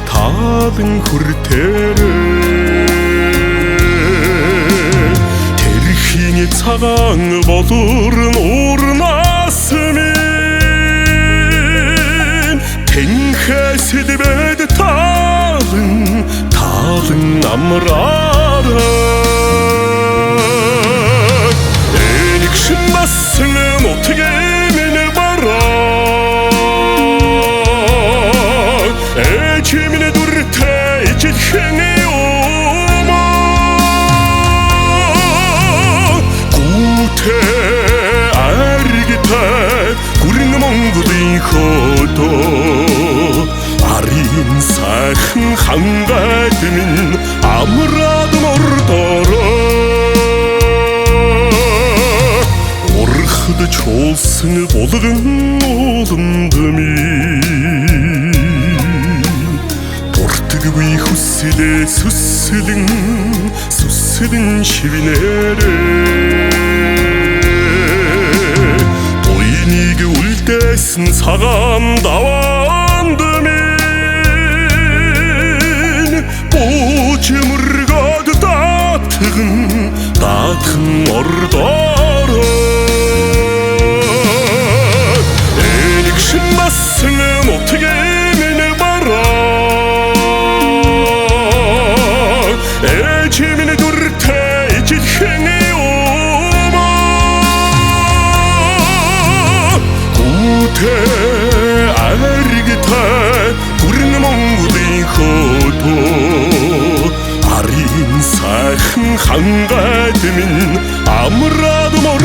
таалан хүртээрээ тэрхийн цагаан болорн уурнаас минь тэнхээс дэвэд таалан амраараа энэгшин бассан нутгийн минь бараа эчимин дүртэй ичилхэн юмаа гүтэ аригтай гүрэн Монголын хотоо арын сайхан хангайд минь амраад мордороо урхад чуулсан булган ууланд минь дуртаггүй хүслээ сүслэн шивнээрээ туйныг үлдээсэн цагаан даваанд минь бууж даатхан ордороо энэгшин бассан нутгийн минь бараа эчимин дүртэй ичилхэн юмаа гүтэ аригтай гүрэн Монголын хотоо арын сайхан хангайд минь амраад мор